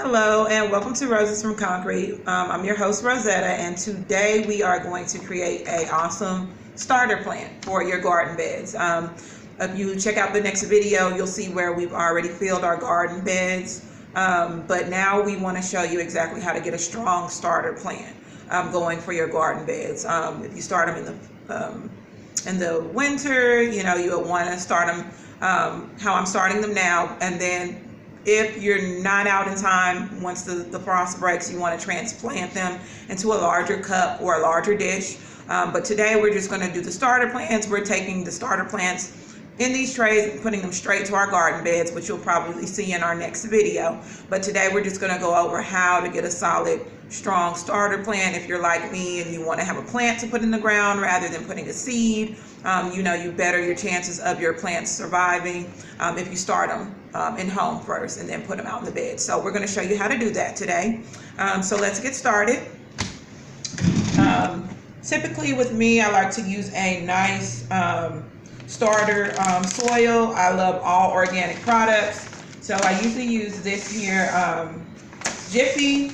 Hello and welcome to Roses from Concrete. I'm your host Rosetta, and today we are going to create an awesome starter plant for your garden beds. If you check out the next video, you'll see where we've already filled our garden beds, but now we want to show you exactly how to get a strong starter plant going for your garden beds. If you start them in the winter, you'll want to start them how I'm starting them now, and then if you're not out in time, once the frost breaks, you want to transplant them into a larger cup or a larger dish. But today we're just going to do the starter plants. We're taking the starter plants in these trays and putting them straight to our garden beds, which you'll probably see in our next video. But today we're just going to go over how to get a solid, strong starter plant. If you're like me and you want to have a plant to put in the ground rather than putting a seed, you better your chances of your plants surviving if you start them in home first and then put them out in the bed. So we're going to show you how to do that today. So let's get started. Typically with me, I like to use a nice starter soil. I love all organic products. So I usually use this here Jiffy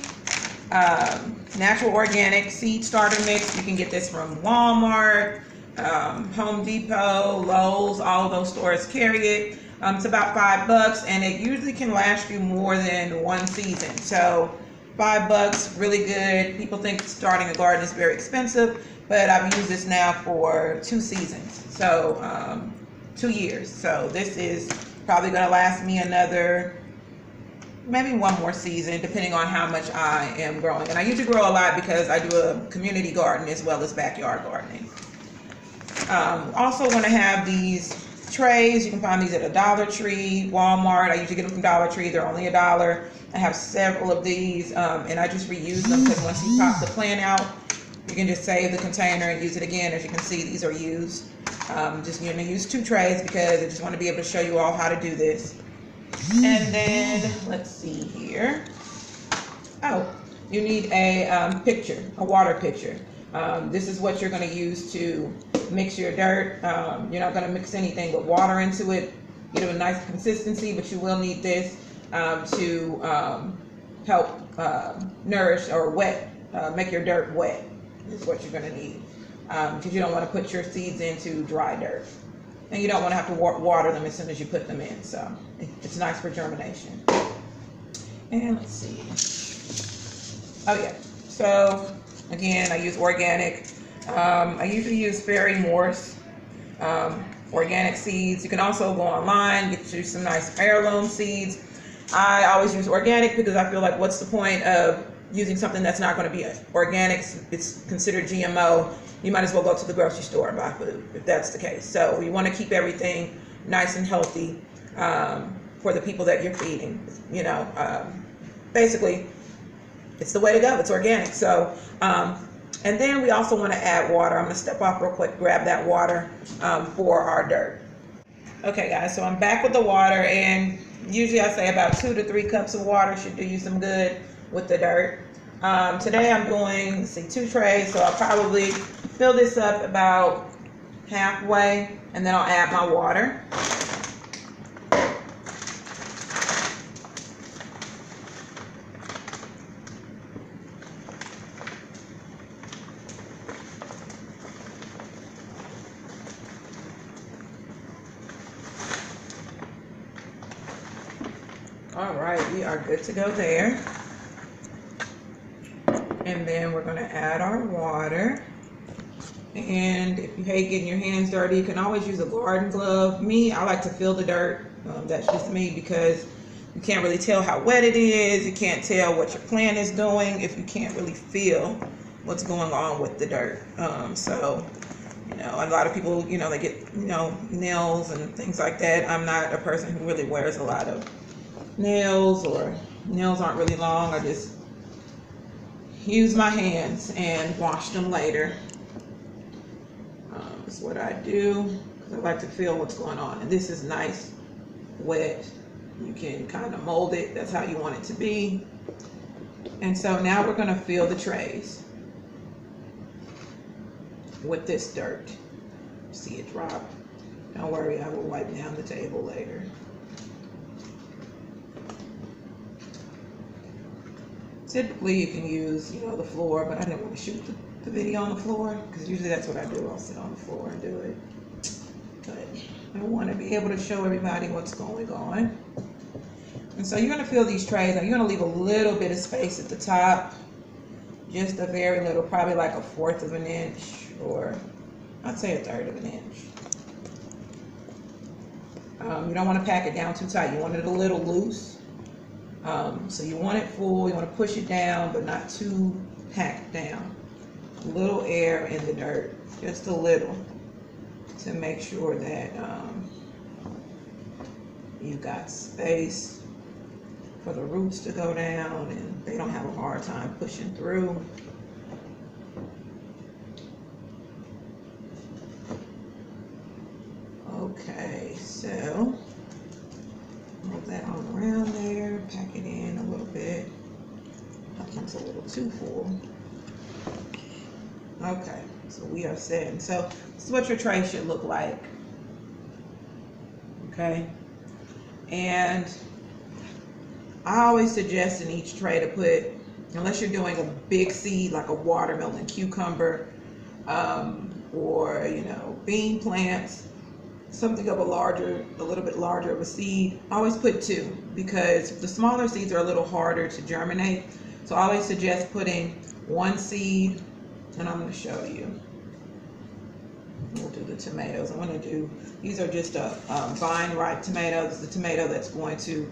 natural organic seed starter mix. You can get this from Walmart, Home Depot, Lowe's, all of those stores carry it. It's about $5 and it usually can last you more than one season. So $5, really good. People think starting a garden is very expensive, but I've used this now for 2 seasons, so 2 years. So this is probably going to last me another, maybe one more season, depending on how much I am growing. And I usually grow a lot because I do a community garden as well as backyard gardening. Also want to have these trays. You can find these at a Dollar Tree, Walmart. I usually get them from Dollar Tree. They're only $1. I have several of these, and I just reuse them because once you pop the plant out, you can just save the container and use it again. As you can see, these are used. Just going to use 2 trays because I just want to be able to show you all how to do this. And then let's see here. Oh, you need a pitcher, a water pitcher. This is what you're going to use to mix your dirt. You're not going to mix anything but water into it. Get a nice consistency, but you will need this to help nourish or wet, make your dirt wet is what you're going to need, because you don't want to put your seeds into dry dirt, and you don't want to have to water them as soon as you put them in. So it's nice for germination. And let's see. Oh yeah. So again, I use organic. I usually use Fairy Morse organic seeds. You can also go online, get you some nice heirloom seeds. I always use organic because I feel like what's the point of using something that's not going to be organic? It's considered GMO. You might as well go to the grocery store and buy food if that's the case. So you want to keep everything nice and healthy for the people that you're feeding. Basically, it's the way to go. It's organic. So and then we also want to add water. I'm going to step off real quick, grab that water for our dirt. Okay guys, so I'm back with the water, and usually I say about 2 to 3 cups of water should do you some good with the dirt. Today I'm doing, let's see, 2 trays, so I'll probably fill this up about halfway, and then I'll add my water. All right, we are good to go there. And then we're going to add our water. And if you hate getting your hands dirty, you can always use a garden glove. Me, I like to feel the dirt. That's just me, because you can't really tell how wet it is. You can't tell what your plant is doing if you can't really feel what's going on with the dirt. So a lot of people, they get, nails and things like that. I'm not a person who really wears a lot of nails, or nails aren't really long. I just use my hands and wash them later. That's what I do, because I like to feel what's going on. And this is nice, wet. You can kind of mold it. That's how you want it to be. And so now we're going to fill the trays with this dirt. See it drop. Don't worry, I will wipe down the table later. Typically you can use, you know, the floor, but I didn't want to shoot the video on the floor because usually that's what I do. I'll sit on the floor and do it. But I want to be able to show everybody what's going on. And so you're going to fill these trays. Now you're going to leave a little bit of space at the top. Just a very little, probably like 1/4 of an inch, or I'd say 1/3 of an inch. You don't want to pack it down too tight. You want it a little loose. So you want it full. You want to push it down, but not too packed down. A little air in the dirt, just a little, to make sure that you got space for the roots to go down and they don't have a hard time pushing through. Okay, so move that on around there, pack it in a little bit. That one's a little too full. Okay, so we are set. And so this is what your tray should look like. Okay, and I always suggest in each tray to put, unless you're doing a big seed like a watermelon, cucumber, or you know, bean plants, something of a little bit larger of a seed, I always put 2 because the smaller seeds are a little harder to germinate. So I always suggest putting 1 seed, and I'm going to show you. We'll do the tomatoes. I'm going to do, these are just a vine ripe tomato. This is the tomato that's going to,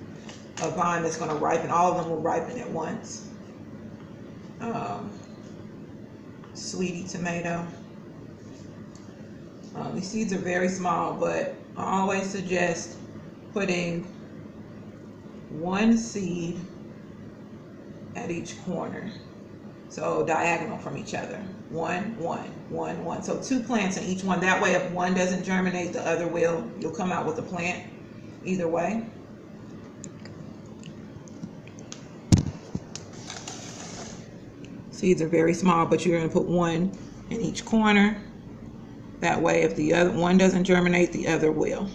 a vine that's going to ripen. All of them will ripen at once. Sweetie tomato. These seeds are very small, but I always suggest putting 1 seed at each corner. So diagonal from each other. 1, 1, 1, 1. So 2 plants in each one. That way if one doesn't germinate, the other will. You'll come out with a plant either way. Seeds are very small, but you're going to put 1 in each corner. That way if the other one doesn't germinate, the other will.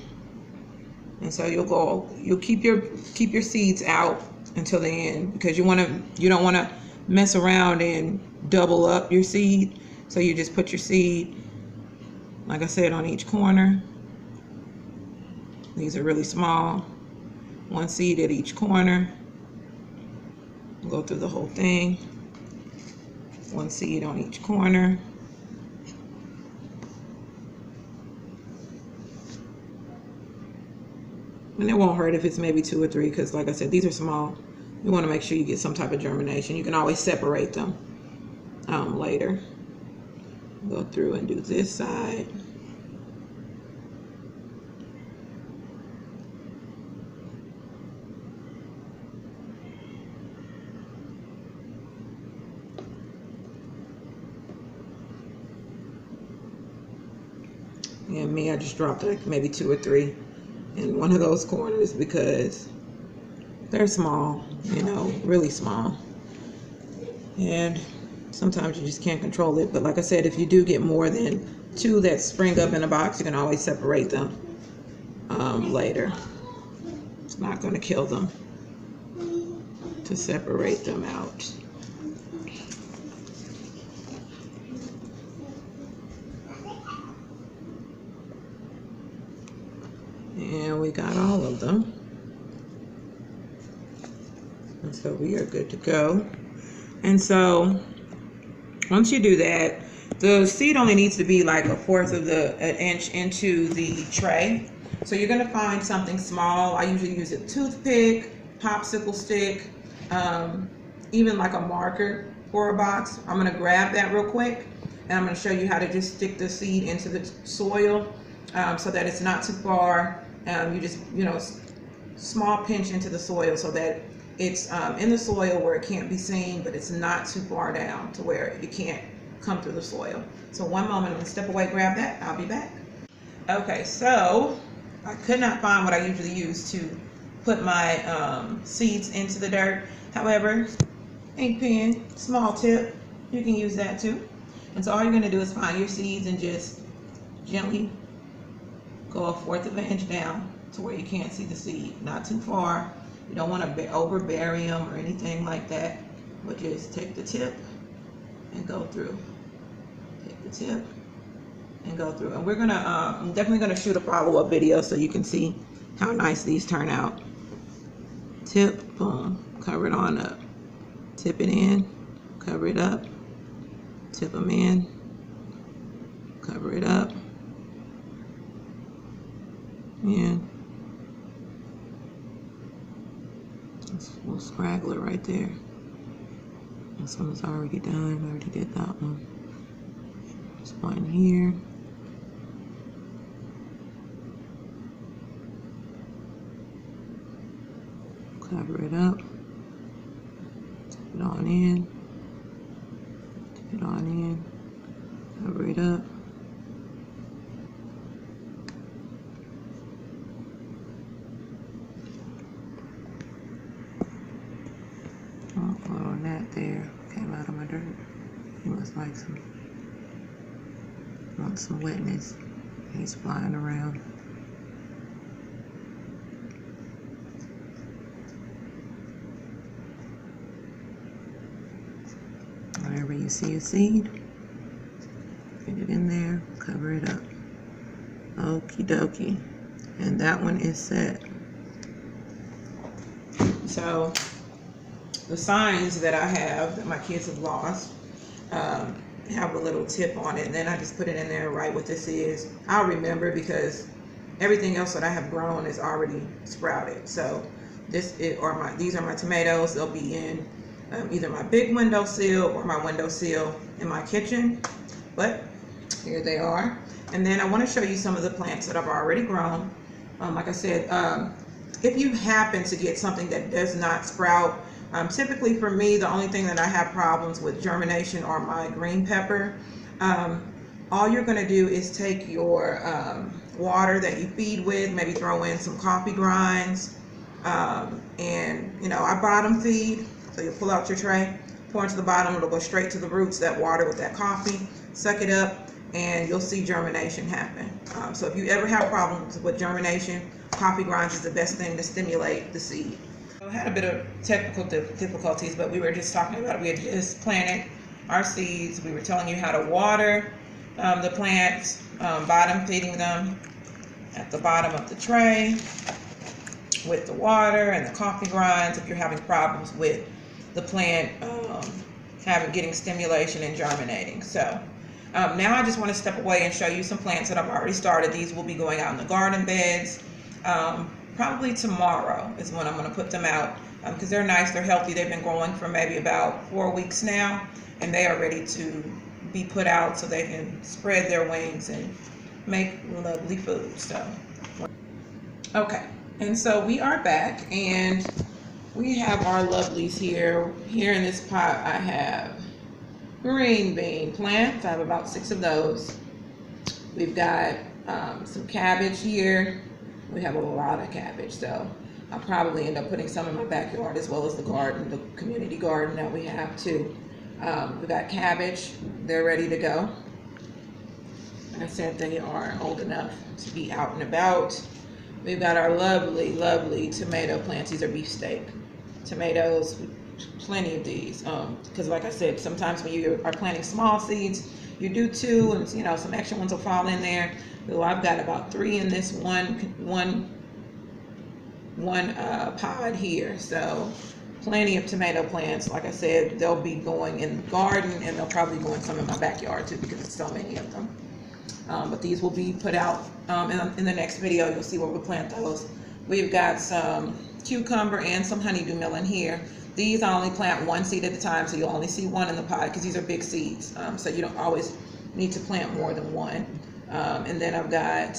And so you'll keep your seeds out until the end, because you don't want to mess around and double up your seed. So you just put your seed, like I said, on each corner. These are really small. 1 seed at each corner. Go through the whole thing. 1 seed on each corner. And it won't hurt if it's maybe 2 or 3, because like I said, these are small. You want to make sure you get some type of germination. You can always separate them later. Go through and do this side. And me, I just dropped like maybe 2 or 3 in one of those corners because they're small, you know, really small. And sometimes you just can't control it. But like I said, if you do get more than 2 that spring up in a box, you can always separate them later. It's not going to kill them to separate them out. And we got all of them. And so we are good to go. And so once you do that, the seed only needs to be like 1/4 of an inch into the tray. So you're going to find something small. I usually use a toothpick, popsicle stick, even like a marker for a box. I'm going to grab that real quick, and I'm going to show you how to just stick the seed into the soil so that it's not too far. You just, you know, small pinch into the soil so that it's in the soil where it can't be seen, but it's not too far down to where it can't come through the soil. So one moment, I'm going to step away, grab that. I'll be back. Okay, so I could not find what I usually use to put my seeds into the dirt. However, ink pen, small tip, you can use that too. And so all you're going to do is find your seeds and just gently go 1/4 of an inch down to where you can't see the seed. Not too far. You don't want to overbury them or anything like that. we'll just take the tip and go through. Take the tip and go through. And we're gonna, I'm definitely gonna shoot a follow-up video so you can see how nice these turn out. Tip, boom, cover it on up. Tip it in, cover it up. Tip them in, cover it up. And it's a little scraggler right there. This one's already done. I already did that one. This one here. Cover it up. Tip it on in. Tip it on in. Cover it up. Oh, that there came out of my dirt. He must like some wetness. He's flying around. Whenever you see a seed, get it in there, cover it up. Okie dokie. And that one is set. So the signs that I have that my kids have lost have a little tip on it, and then I just put it in there, write what this is. I'll remember because everything else that I have grown is already sprouted. So these are my tomatoes. They'll be in either my big windowsill or my windowsill in my kitchen. But here they are. And then I want to show you some of the plants that I've already grown. Like I said, if you happen to get something that does not sprout, typically for me, the only thing that I have problems with germination are my green pepper. All you're going to do is take your water that you feed with, maybe throw in some coffee grinds, and I bottom feed, so you pull out your tray, pour into the bottom, it'll go straight to the roots, that water with that coffee, suck it up, and you'll see germination happen. So if you ever have problems with germination, coffee grinds is the best thing to stimulate the seed. I had a bit of technical difficulties, but we were just talking about it. We had just planted our seeds. We were telling you how to water the plants, bottom feeding them at the bottom of the tray with the water and the coffee grinds if you're having problems with the plant getting stimulation and germinating. So now I just want to step away and show you some plants that I've already started. These will be going out in the garden beds. Probably tomorrow is when I'm going to put them out because they're nice, they're healthy. They've been growing for maybe about 4 weeks now, and they are ready to be put out so they can spread their wings and make lovely food. So, okay, and so we are back, and we have our lovelies here. Here in this pot, I have green bean plants. I have about 6 of those. We've got some cabbage here. We have a lot of cabbage, so I'll probably end up putting some in my backyard as well as the garden, the community garden that we have too. We've got cabbage. They're ready to go. Like I said, they are old enough to be out and about. We've got our lovely, lovely tomato plants. These are beefsteak tomatoes. Plenty of these. Because like I said, sometimes when you are planting small seeds, you do 2, and some extra ones will fall in there. So I've got about 3 in this one pod here. So plenty of tomato plants. Like I said, they'll be going in the garden, and they'll probably go in some in my backyard too because there's so many of them. But these will be put out in the next video. You'll see where we plant those. We've got some cucumber and some honeydew melon here. These I only plant 1 seed at a time, so you'll only see 1 in the pod because these are big seeds. So you don't always need to plant more than 1. And then I've got,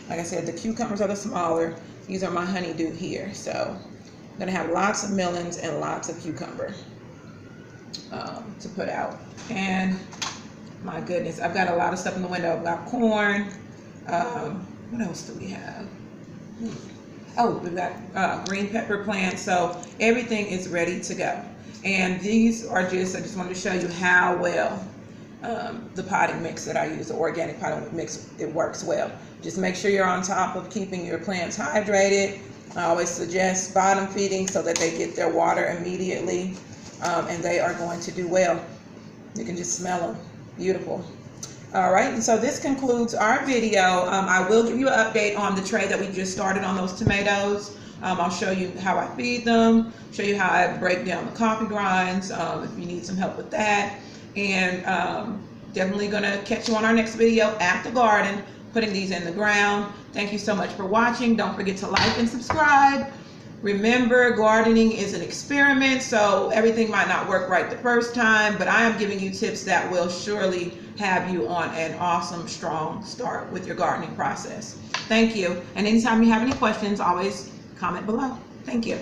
like I said, the cucumbers are the smaller. These are my honeydew here. So I'm gonna have lots of melons and lots of cucumber to put out. And my goodness, I've got a lot of stuff in the window. I've got corn. What else do we have? Oh, we've got green pepper plants. So everything is ready to go. And these are I just wanted to show you how well the potting mix that I use, the organic potting mix, it works well. Just make sure you're on top of keeping your plants hydrated. I always suggest bottom feeding so that they get their water immediately. and they are going to do well. You can just smell them. Beautiful. All right, and so this concludes our video. I will give you an update on the tray that we just started on those tomatoes. I'll show you how I feed them, show you how I break down the coffee grinds, if you need some help with that. And definitely gonna catch you on our next video at the garden, putting these in the ground. Thank you so much for watching. Don't forget to like and subscribe. Remember, gardening is an experiment, so everything might not work right the first time, but I am giving you tips that will surely have you on an awesome, strong start with your gardening process. Thank you. And anytime you have any questions, always comment below. Thank you.